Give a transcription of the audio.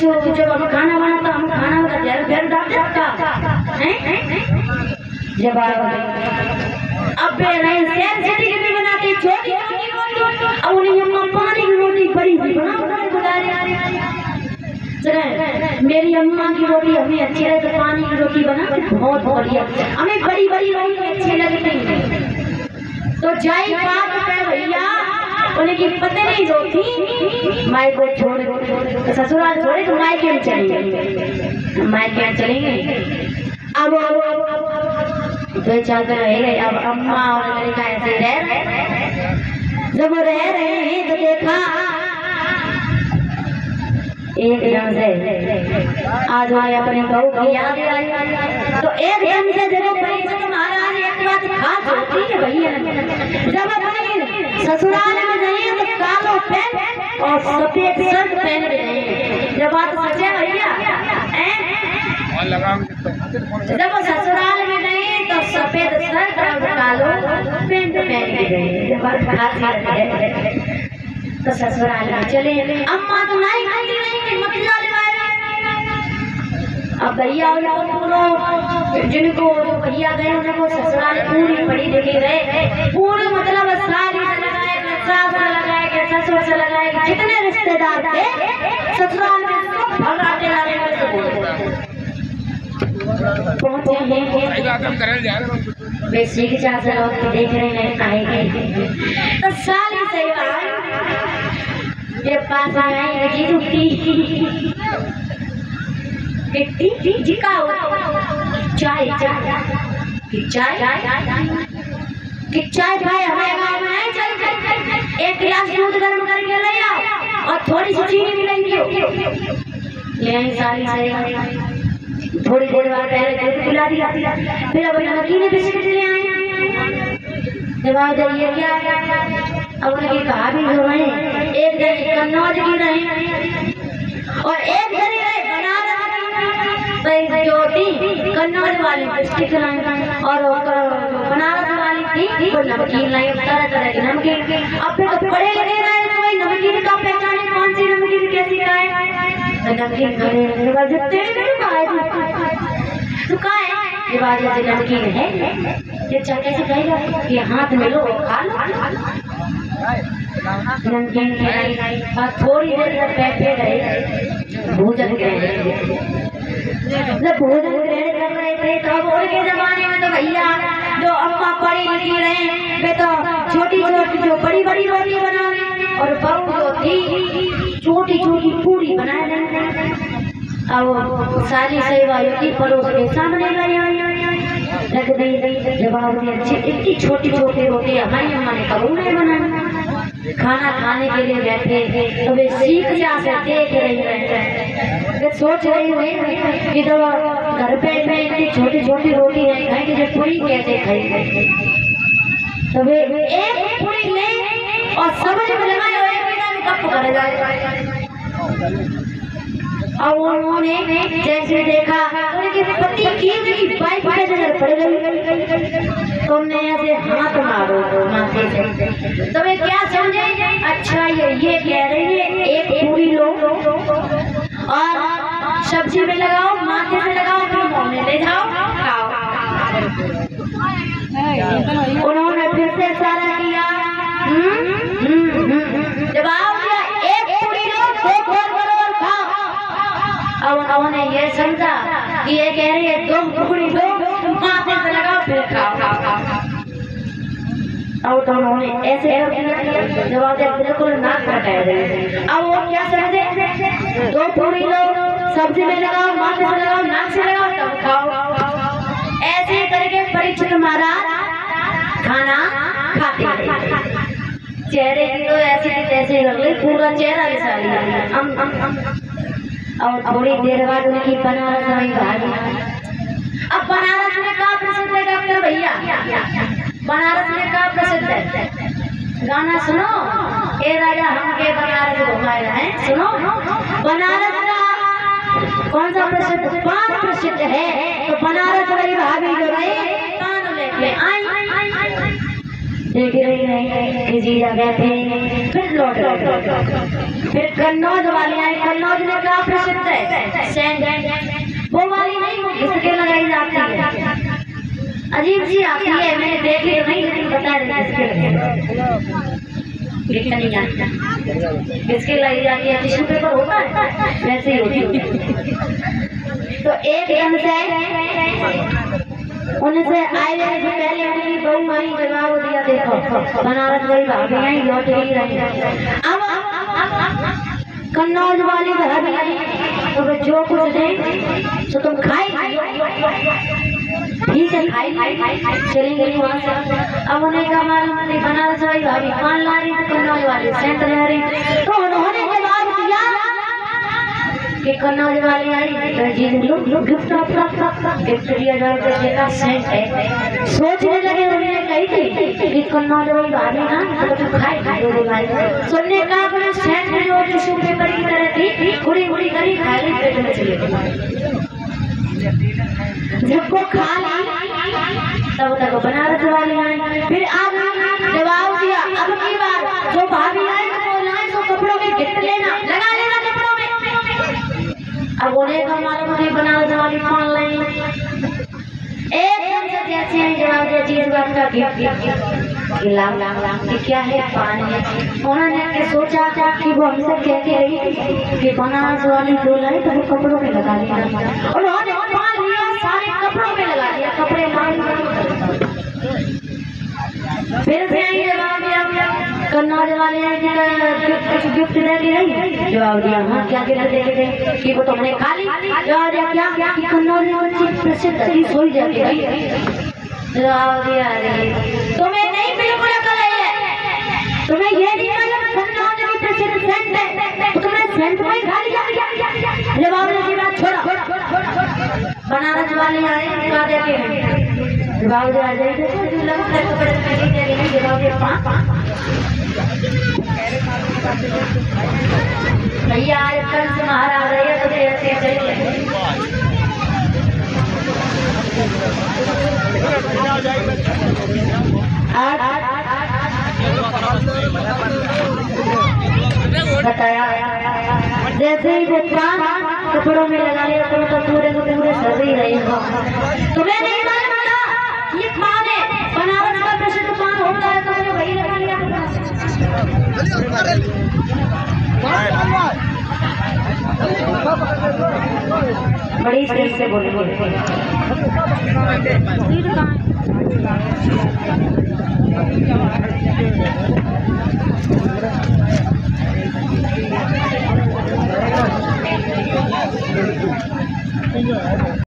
बच्चों जब हम खाना बनाता हम खाना बना जरा घर डाल देता हैं जब अब नहीं शेर सिटी की बनाते छोटी छोटी रोटी अब उन्हें हम पानी की रोटी बड़ी बड़ी बना मेरी अम्मा की रोटी हमें अच्छी लगे तो पानी की रोटी बना बहुत बढ़िया हमें बड़ी बड़ी रोटी अच्छी लगती है तो जाई बात पे भैया उन्हें की पता नहीं जो थी माई को छोड़ ससुराल छोड़े तो मायके में चलेंगे मायके में चलेंगे अब दो चार दिन रह गए अब अम्मा और लड़का ऐसे रह रहे जब रह रहे हैं तो देखा एकदम से आज आए अपने बहू की याद आई तो एकदम से देखो परिचय महाराज एक बात खास होती है भैया जब अपने ससुराल में जाइए तो कालो पैंट और सफेद शर्ट पहन रहे जब बात सच है भैया जब ससुराल में गए तो सफेद शर्ट और कालो पैंट पहन के गए जब बात खास है तो ससुराल में चले अम्मा तो नहीं खाती नहीं मत जा अब भैया उनको जिनको भैया गए उनको ससुराल पूरी पड़ी देखी गए पूरे मतलब सारी से लगाए सास से लगाए ससुर से लगाए जितने रिश्तेदार थे ससुराल में सब भगाते लाने में पहुंचे हैं वे सीख से लोग देख रहे हैं आएंगे तो सारी सही ये पास आए जी रुकी टिट्टी जी का चाय चाय भाई हमारे गाँव में नहीं चल एक गिलास दूध गर्म करके ले आओ और थोड़ी सी चीनी मिलेगी यही सारी सही थोड़ी देर बाद पहले दूध पिला दिया फिर अब नमकीन बिस्किट ले आए जवाब दिए क्या अब उनकी कहा भी जो है एक दिन कन्नौज की रही और एक दिन जो थी कन्नौज वाली बिस्किट और बनारस वाली थी वो नमकीन लाई तरह तरह की नमकीन अब फिर तो पढ़े लिखे रहे तो भाई नमकीन का पहचाने कौन सी नमकीन कैसी का है नमकीन तो का है ये बात जैसे नमकीन है ये चाहे से कहेगा कि हाथ में लो खा लो नमकीन और थोड़ी देर तक बैठे रहे भोजन जब भोजन ग्रहण कर रहे थे तो अब उनके जमाने में तो भैया जो अम्मा पढ़ी लिखी रहे वे तो छोटी छोटी जो बड़ी बड़ी रोटी बनाने और बहू जो थी छोटी छोटी पूरी बनाए अब सारी सेवाएं की पड़ोस के सामने रख दी जवाब दी इतनी छोटी छोटी रोटी हमारी अम्मा ने कबूल नहीं बनाई खाना खाने के लिए बैठे तो वे सीख जा से देख रही वे सोच रही हुई कि जब घर पे इतनी छोटी छोटी रोटी नहीं खाएंगे जो पूरी कैसे खाएंगे तो वे एक पूरी ले और समझ में लगाए कब कर जाए और उन्होंने जैसे देखा उनके पति की बाइक पे नजर पड़ गई तुमने ऐसे हाथ मारो माथे से तो वे क्या समझे अच्छा ये कह रही है एक पूरी लो और सब्जी में लगाओ माथे से लगाओ फिर मुंह में ले जाओ खाओ उन्होंने फिर से इशारा किया जवाब दिया एक पूरी लो दो खोल करो और खाओ अब उन्होंने ये समझा कि ये कह रही है दो टुकड़ी दो माथे से लगाओ फिर खाओ अब तो उन्होंने ऐसे जवाब दिया बिल्कुल नाक कटाया गया अब वो क्या समझे दो पूरी लो सब्जी में लगाओ माथे से लगाओ नाक से लगाओ तब खाओ ऐसे करके परीक्षित महाराज खाना खाते चेहरे की तो ऐसे तैसे रख ले पूरा चेहरा सारी और थोड़ी देर बाद उनकी बनारस में भागी अब बनारस में क्या प्रसिद्ध है डॉक्टर भैया बनारस में क्या प्रसिद्ध है गाना सुनो ए राजा हमके बनारस घुमाए हैं सुनो बनारस का कौन सा प्रसिद्ध पांच प्रसिद्ध है तो बनारस वाली भाभी जो गए कान लेके आई देख रही है जीजा बैठे फिर लौट फिर कन्नौज वाले आए। कन्नौज में क्या प्रसिद्ध है? सेंट। वो वाली नहीं, वो घिसके लगाई जाती है, अजीब सी आती है, मैंने देखी तो नहीं लेकिन बता रहे घिसके लाई जाती है। टिश्यू पेपर होता है वैसे ही होती है। तो एक दिन से उनसे आए से पहले उनकी बहू आई, जवाब दिया देखो बनारस गई भाभी आई लौट ही रही। अब कन्नौज वाली भाभी आई तो जो कुछ दे तो तुम खाई, ठीक है खाई चलेंगे वहाँ से। अब उन्हें कहा मालूम नहीं बनारस वाली भाभी पान ला रही, कन्नौज वाली सेंट ला रही। तो उन्होंने जवाब दिया कि कन्नौज वाली आई जी गिफ्ट गिफ्ट दिया जाएगा, सेंट है। सोचने लगे, उन्होंने कही थी कि कन्नौज वाली भाभी ना तो खाए सुनने का सेंट जो टिश्यू पेपर की तरह थी, उड़ी उड़ी करी खाली पेट में चले गई। जब वो खा ली तब तक बनारस वाली आई। फिर अब जवाब दिया अब की बार जो भाभी आई तो लाए तो कपड़ों में गिफ्ट लेना, लगा लेना कपड़ों में। अब उन्हें का मालूम नहीं बनारस वाली पान लाई। एकदम से जैसे ही जवाब दिया जी बात का गिफ्ट लाम क्या है पान है। उन्होंने सोचा कि वो हमसे कह के रही कि बनारस वाली जो लाई तो वो कपड़ों में लगा लिया। उन्होंने पान लिया, सारे कपड़ों में लगा दिया, कपड़े मार। फिर से आई जवाब दिया कन्नौज वाले कुछ गिफ्ट दे के रही। जवाब दिया हाँ क्या गिफ्ट दे के थे कि वो तुमने खा ली। जवाब दिया क्या क्या कि कन्नौज वाली प्रसिद्ध थी सोई जाती रही। जवाब दिया तुम्हें नहीं बिल्कुल अकल है, तुम्हें ये नहीं मालूम कन्नौज की प्रसिद्ध सेंट है तो तुमने सेंट में खा लिया। जवाब दिया छोड़ा। बनारस वाले आए क्या देते हैं? जवाब दिया भैया आज कल से बाहर आ रही है तो ऐसे चाहिए। बताया जैसे ही वो पान कपड़ों में लगा लिया तो पूरे को पूरे सज ही रहेगा। तुम्हें नहीं मालूम था ये पान है, बनारस का प्रसिद्ध पान होता है तो मैंने वही लगा लिया। बड़ी तेज से बोले